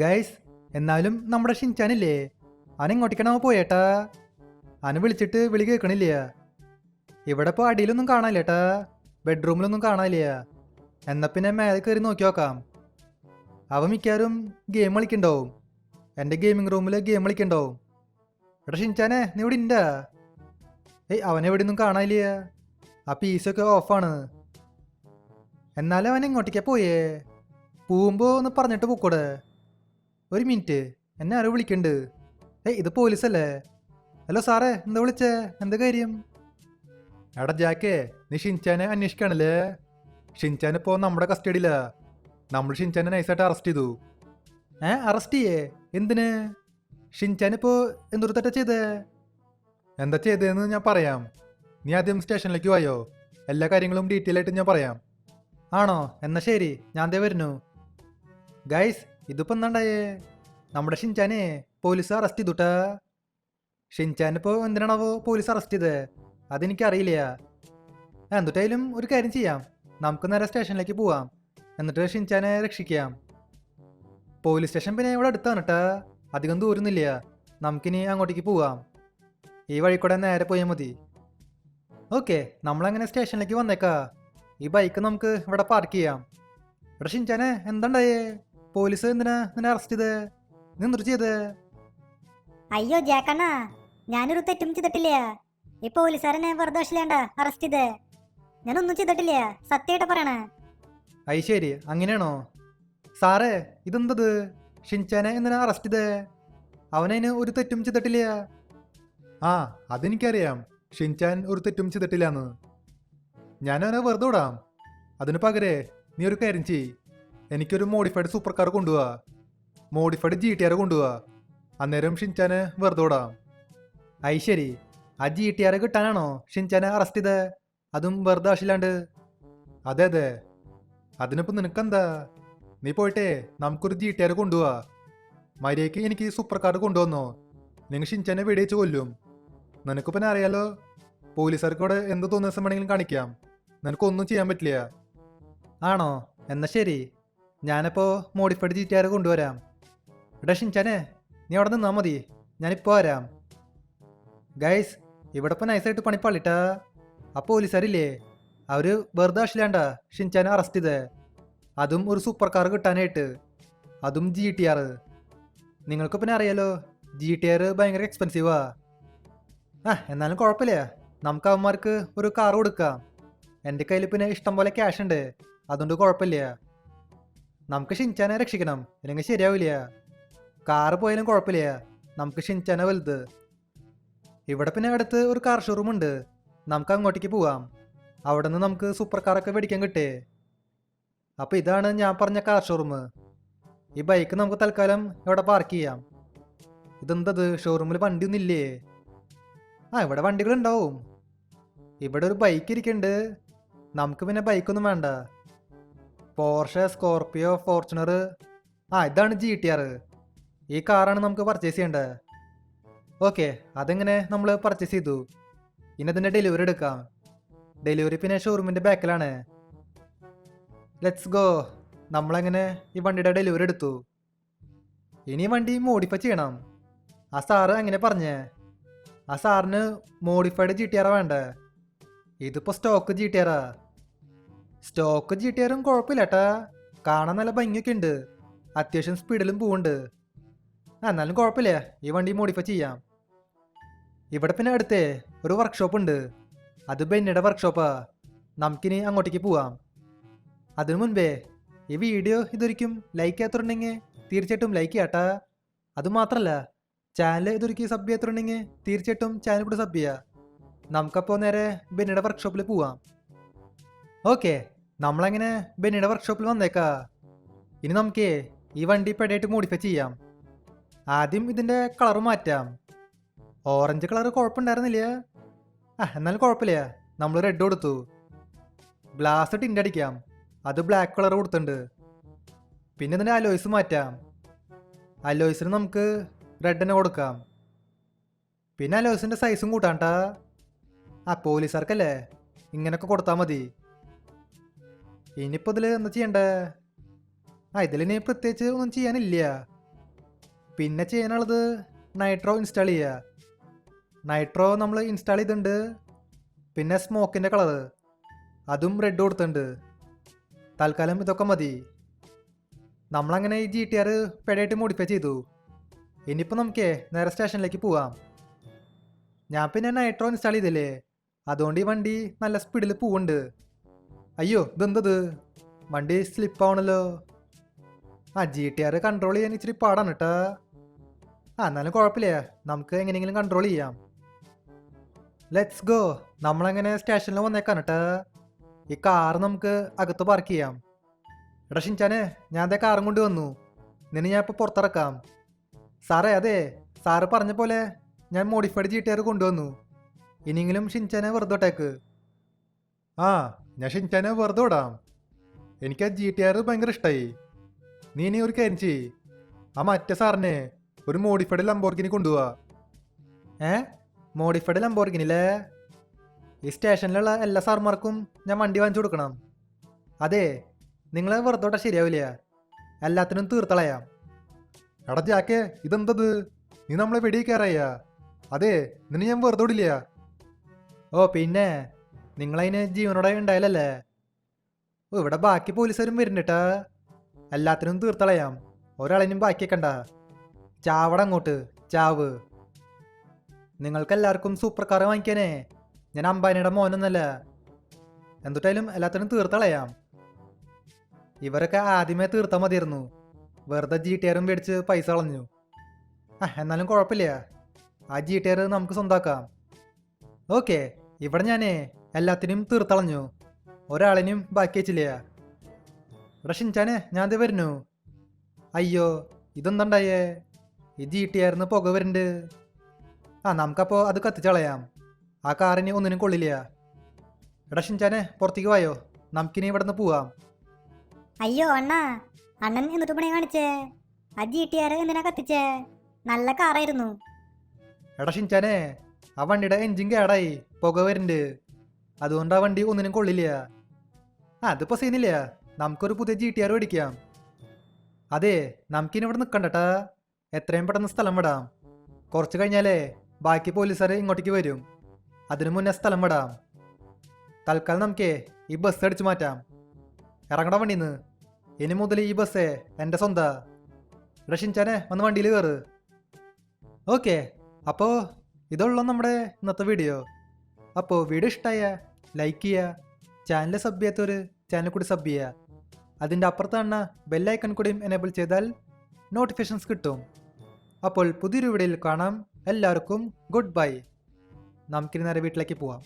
Guys, എന്നാലും നമ്മുടെ ഷിൻചാനില്ലേ, അവൻ എങ്ങോട്ടേക്കാണോ പോയേട്ടാ? അവനെ വിളിച്ചിട്ട് വിളി കേൾക്കണില്ല. ഇവിടെ ഇപ്പോൾ അടിയിലൊന്നും കാണാനില്ലേട്ടാ, ബെഡ്റൂമിലൊന്നും കാണാനില്ല. എന്നാ പിന്നെ മേലെ കയറി നോക്കി നോക്കാം. അവൻ മിക്കവാറും ഗെയിം കളിക്കണ്ടാവും. എൻ്റെ ഗെയിമിംഗ് റൂമിൽ ഗെയിം കളിക്കണ്ടാവും. എടാ ഷിൻചാനെ, നീ ഇവിടെ ഇണ്ടാ? ഏയ്, അവനെവിടെ ഒന്നും കാണാനില്ല. ആ പീസൊക്കെ ഓഫാണ്. എന്നാലും അവൻ എങ്ങോട്ടേക്കാ പോയേ? പോകുമ്പോൾ ഒന്ന് പറഞ്ഞിട്ട് പോക്കൂടെ? ഒരു മിനിറ്റ്, എന്നെ ആരോ വിളിക്കണ്ട്. ഏയ്, ഇത് പോലീസല്ലേ? ഹലോ സാറേ, എന്താ വിളിച്ചേ? എന്താ കാര്യം? എടാ ജാക്കേ, നീ ഷിൻചാനെ അന്വേഷിക്കാണല്ലേ? ഷിൻചാൻ ഇപ്പോൾ നമ്മുടെ കസ്റ്റഡിയിലാ. നമ്മൾ ഷിൻചാനെ നൈസായിട്ട് അറസ്റ്റ് ചെയ്തു. അറസ്റ്റ് ചെയ്യേ? എന്തിന്? ഷിൻചാൻ ഇപ്പോൾ എന്തൊരു തെറ്റാ ചെയ്തേ? എന്താ ചെയ്തതെന്ന് ഞാൻ പറയാം. നീ ആദ്യം സ്റ്റേഷനിലേക്ക് പോയോ? എല്ലാ കാര്യങ്ങളും ഡീറ്റെയിൽ ആയിട്ട് ഞാൻ പറയാം. ആണോ? എന്നാ ശരി, ഞാൻ ദേ വരുന്നു. ഗൈസ്, ഇതിപ്പോൾ എന്താണ്ടായേ? നമ്മുടെ ഷിൻചാനെ പോലീസ് അറസ്റ്റ് ചെയ്തുട്ടാ. ഷിൻചാനിപ്പോൾ എന്തിനാണാവോ പോലീസ് അറസ്റ്റ് ചെയ്തത്? അതെനിക്കറിയില്ല. എന്തുട്ടായാലും ഒരു കാര്യം ചെയ്യാം, നമുക്ക് നേരെ സ്റ്റേഷനിലേക്ക് പോവാം. എന്നിട്ട് ഷിൻചാനെ രക്ഷിക്കാം. പോലീസ് സ്റ്റേഷൻ പിന്നെ ഇവിടെ അടുത്താണ് കേട്ടാ, അധികം ദൂരമൊന്നുമില്ല. നമുക്കിനി അങ്ങോട്ടേക്ക് പോവാം. ഈ വഴി കൂടെ നേരെ പോയാൽ മതി. ഓക്കെ, നമ്മളങ്ങനെ സ്റ്റേഷനിലേക്ക് വന്നേക്കാ. ഈ ബൈക്ക് നമുക്ക് ഇവിടെ പാർക്ക് ചെയ്യാം. ഇവിടെ ഷിൻചാനെ, എന്താണ്ടായേ? പോലീസ് എന്തിനാ നിന്നെ അറസ്റ്റ് ചെയ്തേ? നീ എന്തൊരു ചെയ്തേ? അയ്യോ ജാക്കണ്ണ, ഞാനൊരു തെറ്റും ചെയ്തിട്ടില്ല. ഈ പോലീസുകാരനെ വെറുതെ വശില്ലാണ്ട അറസ്റ്റ് ചെയ്തേ. ഞാനൊന്നും ചെയ്തിട്ടില്ല, സത്യമായിട്ട് പറയണേ. അയ് ശരി, അങ്ങനെയാണോ? സാറേ, ഇതെന്തത്? ഷിൻചാനെ എന്തിനാ അറസ്റ്റ് ചെയ്തേ? അവനതിന് ഒരു തെറ്റും ചെയ്തിട്ടില്ല. ആ, അതെനിക്കറിയാം, ഷിൻചാൻ ഒരു തെറ്റും ചെയ്തിട്ടില്ലാന്ന്. ഞാനവനെ വെറുതെ വിടാം. അതിന് പകരേ നീ ഒരു കാര്യം ചെയ്യ്, എനിക്കൊരു മോഡിഫൈഡ് സൂപ്പർ കാർ കൊണ്ടുപോവാ. മോഡിഫൈഡ് GTR കൊണ്ടുപോവാ. അന്നേരം ഷിൻചാനെ വെറുതെ വിടാം. അയ് ശരി, ആ GTR കിട്ടാനാണോ ഷിൻചാനെ അറസ്റ്റ് ചെയ്തേ? അതും വെറുതെ ആവശ്യമില്ലാണ്ട്. അതെ അതെ, അതിനിപ്പോൾ നിനക്കെന്താ? നീ പോയിട്ടേ നമുക്കൊരു GTR കൊണ്ടുപോവാ. മര്യാദയ്ക്ക് എനിക്ക് സൂപ്പർ കാർ കൊണ്ടുവന്നോ, നിങ്ങൾ ഷിൻചാനെ വെടിവെച്ച് കൊല്ലും. നിനക്ക് പിന്നെ അറിയാലോ, പോലീസുകാർക്കൂടെ എന്ത് തോന്നുന്ന ദിവസം വേണമെങ്കിലും കാണിക്കാം. നിനക്കൊന്നും ചെയ്യാൻ പറ്റില്ല. ആണോ? എന്നാ ശരി, ഞാനിപ്പോൾ മോഡിഫൈഡ് GTR കൊണ്ടുവരാം. എടാ ഷിൻചാനെ, നീ അവിടെ നിന്നാൽ മതി, ഞാനിപ്പോൾ വരാം. ഗൈസ്, ഇവിടെ ഇപ്പോൾ നൈസായിട്ട് പണിപ്പാളിട്ടാ. ആ പോലീസുകാരില്ലേ, അവർ വെറുതെ ആവശ്യമില്ലാണ്ടാ ഷിൻചാനെ അറസ്റ്റ് ചെയ്തേ. അതും ഒരു സൂപ്പർ കാർ കിട്ടാനായിട്ട്, അതും GTR. നിങ്ങൾക്ക് പിന്നെ അറിയാലോ, GTR ഭയങ്കര എക്സ്പെൻസീവാ. എന്നാലും കുഴപ്പമില്ല, നമുക്ക് അവന്മാർക്ക് ഒരു കാർ കൊടുക്കാം. എൻ്റെ കയ്യിൽ പിന്നെ ഇഷ്ടം പോലെ ക്യാഷ് ഉണ്ട്, അതുകൊണ്ട് കുഴപ്പമില്ല. നമുക്ക് ഷിൻചാനെ രക്ഷിക്കണം, ഇല്ലെങ്കിൽ ശരിയാവില്ല. കാറ് പോയാലും കുഴപ്പമില്ല, നമുക്ക് ഷിൻചാനെ വലുത്. ഇവിടെ പിന്നെ അടുത്ത് ഒരു കാർ ഷോറൂം ഉണ്ട്, നമുക്ക് അങ്ങോട്ടേക്ക് പോവാം. അവിടെ നിന്ന് നമുക്ക് സൂപ്പർ കാറൊക്കെ മേടിക്കാൻ കിട്ടേ. അപ്പോൾ ഇതാണ് ഞാൻ പറഞ്ഞ കാർ ഷോറൂം. ഈ ബൈക്ക് നമുക്ക് തൽക്കാലം ഇവിടെ പാർക്ക് ചെയ്യാം. ഇതെന്തത്, ഷോറൂമിൽ വണ്ടിയൊന്നും ഇല്ലേ? ഇവിടെ വണ്ടികളുണ്ടാവും. ഇവിടെ ഒരു ബൈക്ക് ഇരിക്കുന്നുണ്ട്. നമുക്ക് പിന്നെ ബൈക്കൊന്നും വേണ്ട. Porsche, Scorpio, Fortuner. ഇതാണ് GTR. ഈ കാറാണ് നമുക്ക് പർച്ചേസ് ചെയ്യേണ്ടത്. ഓക്കെ, അതെങ്ങനെ നമ്മൾ പർച്ചേസ് ചെയ്തു. ഇനി അതിൻ്റെ ഡെലിവറി എടുക്കാം. ഡെലിവറി പിന്നെ ഷോറൂമിൻ്റെ ബാക്കിലാണ്. Let's go. നമ്മളങ്ങനെ ഈ വണ്ടിയുടെ ഡെലിവറി എടുത്തു. ഇനി വണ്ടി മോഡിഫൈ ചെയ്യണം. ആ സാറ് അങ്ങനെ പറഞ്ഞേ. ആ സാറിന് മോഡിഫൈഡ് GTR വേണ്ടേ? ഇതിപ്പോൾ സ്റ്റോക്ക് GTR. സ്റ്റോക്ക് GTR കുഴപ്പമില്ല ഏട്ടാ, കാണാൻ നല്ല ഭംഗിയൊക്കെ ഉണ്ട്, അത്യാവശ്യം സ്പീഡിലും പോകുന്നുണ്ട്. എന്നാലും കുഴപ്പമില്ല, ഈ വണ്ടി മോഡിഫൈ ചെയ്യാം. ഇവിടെ പിന്നെ അടുത്തേ ഒരു വർക്ക്ഷോപ്പ് ഉണ്ട്, അത് ബെന്നിയുടെ വർക്ക്ഷോപ്പാ. നമുക്കിനി അങ്ങോട്ടേക്ക് പോവാം. അതിനു മുൻപേ ഈ വീഡിയോ ഇതൊരിക്കും ലൈക്ക് ചെയ്യാത്തുണ്ടെങ്കിൽ തീർച്ചയായിട്ടും ലൈക്ക് ചെയ്യാട്ടാ. അതുമാത്രമല്ല, ചാനൽ ഇതൊരിക്കും സബ് ചെയ്യാത്തുണ്ടെങ്കിൽ തീർച്ചയായിട്ടും ചാനൽ കൂടെ സബ് ചെയ്യുക. നമുക്കപ്പോൾ നേരെ ബെന്നിയുടെ വർക്ക്ഷോപ്പിൽ പോവാം. ഓക്കെ, നമ്മളങ്ങനെ ബെന്നിയുടെ വർക്ക്ഷോപ്പിൽ വന്നേക്കാ. ഇനി നമുക്ക് ഈ വണ്ടി പെടായിട്ട് മോഡിഫൈ ചെയ്യാം. ആദ്യം ഇതിൻ്റെ കളർ മാറ്റാം. ഓറഞ്ച് കളർ കുഴപ്പമുണ്ടായിരുന്നില്ല. എന്നാലും കുഴപ്പമില്ല, നമ്മൾ റെഡ് കൊടുത്തു. ഗ്ലാസ് ടിൻ്റ് അടിക്കാം, അത് ബ്ലാക്ക് കളർ കൊടുത്തിട്ടുണ്ട്. പിന്നെ ഇതിൻ്റെ അലോയ്സ് മാറ്റാം. അലോയ്സിന് നമുക്ക് റെഡ് തന്നെ കൊടുക്കാം. പിന്നെ അലോയ്സിൻ്റെ സൈസും കൂട്ടാണ്ടാ. പോലീസുകാർക്കല്ലേ, ഇങ്ങനെയൊക്കെ കൊടുത്താൽ മതി. ഇനിയിപ്പോൾ ഇതിൽ എന്താ ചെയ്യണ്ടേ? ഇതിലിനി പ്രത്യേകിച്ച് ഒന്നും ചെയ്യാനില്ല. പിന്നെ ചെയ്യാനുള്ളത് നൈട്രോ ഇൻസ്റ്റാൾ ചെയ്യുക. നൈട്രോ നമ്മൾ ഇൻസ്റ്റാൾ ചെയ്തിട്ടുണ്ട്. പിന്നെ സ്മോക്കിൻ്റെ കളറ് അതും റെഡ് കൊടുത്തിട്ടുണ്ട്. തൽക്കാലം ഇതൊക്കെ മതി. നമ്മളങ്ങനെ ഈ GTR പെടായിട്ട് മോഡിഫൈ ചെയ്തു. ഇനിയിപ്പോൾ നമുക്ക് നേരെ സ്റ്റേഷനിലേക്ക് പോവാം. ഞാൻ പിന്നെ നൈട്രോ ഇൻസ്റ്റാൾ ചെയ്തില്ലേ, അതുകൊണ്ട് ഈ വണ്ടി നല്ല സ്പീഡിൽ പോവുന്നുണ്ട്. അയ്യോ ഇതെന്തത്, വണ്ടി സ്ലിപ്പ് ആവണല്ലോ. GTR കൺട്രോൾ ചെയ്യാൻ ഇച്ചിരി പാടാണ് കേട്ടോ. എന്നാലും കുഴപ്പമില്ല, നമുക്ക് എങ്ങനെയെങ്കിലും കൺട്രോൾ ചെയ്യാം. Let's go. നമ്മളങ്ങനെ സ്റ്റേഷനിൽ വന്നേക്കാണ് കേട്ടോ. ഈ കാർ നമുക്ക് അകത്ത് പാർക്ക് ചെയ്യാം. എടാ ഷിൻചാനെ, ഞാൻ അതേ കാറും കൊണ്ട് വന്നു. നിന്നെ ഞാൻ ഇപ്പോൾ പുറത്തിറക്കാം. സാറേ, അതെ സാറ് പറഞ്ഞ പോലെ ഞാൻ മോഡിഫൈഡ് GTR കൊണ്ടുവന്നു. ഇനിയെങ്കിലും ഷിൻചാനെ വെറുതെ വിട്ടേക്ക്. ഞാൻ ഷിൻചാനെ വെറുതെ വിടാം. എനിക്ക് ആ GTR ഭയങ്കര ഇഷ്ടമായി. നീ ഇനി ഒരു കാര്യം ചെയ്യ്, മറ്റേ സാറിനെ ഒരു മോഡിഫൈഡ് ലംബോർഗിനി കൊണ്ടുപോവാ. മോഡിഫൈഡ് ലംബോർഗിനില്ലേ? ഈ സ്റ്റേഷനിലുള്ള എല്ലാ സാർമാർക്കും ഞാൻ വണ്ടി വാങ്ങിച്ചു കൊടുക്കണം. അതെ, നിങ്ങളെ വെറുതെ വിട്ടാൽ ശരിയാവില്ല. എല്ലാത്തിനും തീർത്തളയാം. എടാ ജാക്കേ, ഇതെന്തത്? നീ നമ്മളെ വെടി കയറായ? അതെ, നിന്നെ ഞാൻ വെറുതെ വിടില്ല. പിന്നെ നിങ്ങളതിന് ജീവനോടെ ഉണ്ടായാലല്ലേ. ഇവിടെ ബാക്കി പോലീസുകാരും വരുന്നുണ്ടാ. എല്ലാത്തിനും തീർത്തളയാം. ഒരാളിനും ബാക്കിയേക്കണ്ട. ചാവട അങ്ങോട്ട്, ചാവ്. നിങ്ങൾക്കെല്ലാവർക്കും സൂപ്പർ കാർ വാങ്ങിക്കാനേ. ഞാൻ അംബാനിയുടെ മോനൊന്നല്ല. എന്തുട്ടായാലും എല്ലാത്തിനും തീർത്തളയാം. ഇവരൊക്കെ ആദ്യമേ തീർത്താൽ മതിയായിരുന്നു. വെറുതെ GTR മേടിച്ച് പൈസ കളഞ്ഞു. എന്നാലും കുഴപ്പമില്ല, ആ GTR നമുക്ക് സ്വന്താക്കാം. ഓക്കെ, ഇവിടെ ഞാനേ എല്ലാത്തിനും തീർത്തളഞ്ഞു. ഒരാളിനും ബാക്കി വെച്ചില്ല. ഇവിടെ ഷിൻചാനെ, ഞാൻ ദേ വരുന്നു. അയ്യോ ഇതെന്തുണ്ടായേ? ഈ GTR പുക വരുന്നുണ്ട്. നമുക്കപ്പോൾ അത് കത്തിച്ചളയാം. ആ കാറിന് ഒന്നിനും കൊള്ളില്ല. എടാ ഷിൻചാനെ, പുറത്തേക്ക് വായോ, നമുക്കിനി ഇവിടെ നിന്ന് പോവാം. അയ്യോ അണ്ണാ, അണ്ണൻ എന്നിട്ട് പണി കാണിച്ചേ? ആ GTR എന്തിനാ കത്തിച്ചേ? നല്ല കാറായിരുന്നു. എടാ ഷിൻചാനെ, ആ വണ്ടിയുടെ എൻജിൻ കേടായി, പുക വരുന്നുണ്ട്. അതുകൊണ്ട് ആ വണ്ടി ഒന്നിനും കൊള്ളില്ല. അതിപ്പോൾ സീനില്ല, നമുക്കൊരു പുതിയ GTR മേടിക്കാം. അതെ, നമുക്കിനി ഇവിടെ നിൽക്കണ്ടട്ടാ. എത്രയും പെട്ടെന്ന് സ്ഥലം വിടാം. കുറച്ച് കഴിഞ്ഞാലേ ബാക്കി പോലീസുകാർ ഇങ്ങോട്ടേക്ക് വരും. അതിനു മുന്നേ സ്ഥലം വിടാം. തൽക്കാലം നമുക്ക് ഈ ബസ് അടിച്ചു മാറ്റാം. ഇറങ്ങട വണ്ടിന്ന്. ഇനി മുതൽ ഈ ബസ്സേ എൻ്റെ സ്വന്താ. എടാ ഷിൻചാനെ, വന്ന് വണ്ടിയിൽ കയറ്. ഓക്കെ, അപ്പോൾ ഇതുള്ള നമ്മുടെ ഇന്നത്തെ വീഡിയോ. അപ്പോൾ വീഡിയോ ഇഷ്ടമായ ലൈക്ക് ചെയ്യുക. ചാനൽ സബ് ചെയ്യാത്തവർ ചാനൽ കൂടി സബ് ചെയ്യുക. അതിൻ്റെ അപ്പുറത്ത് കാണുന്ന ബെല്ലൈക്കൺ കൂടിയും എനേബിൾ ചെയ്താൽ നോട്ടിഫിക്കേഷൻസ് കിട്ടും. അപ്പോൾ പുതിയൊരു വീഡിയോയിൽ കാണാം. എല്ലാവർക്കും ഗുഡ് ബൈ. നമുക്കിനി നേരെ വീട്ടിലേക്ക് പോവാം.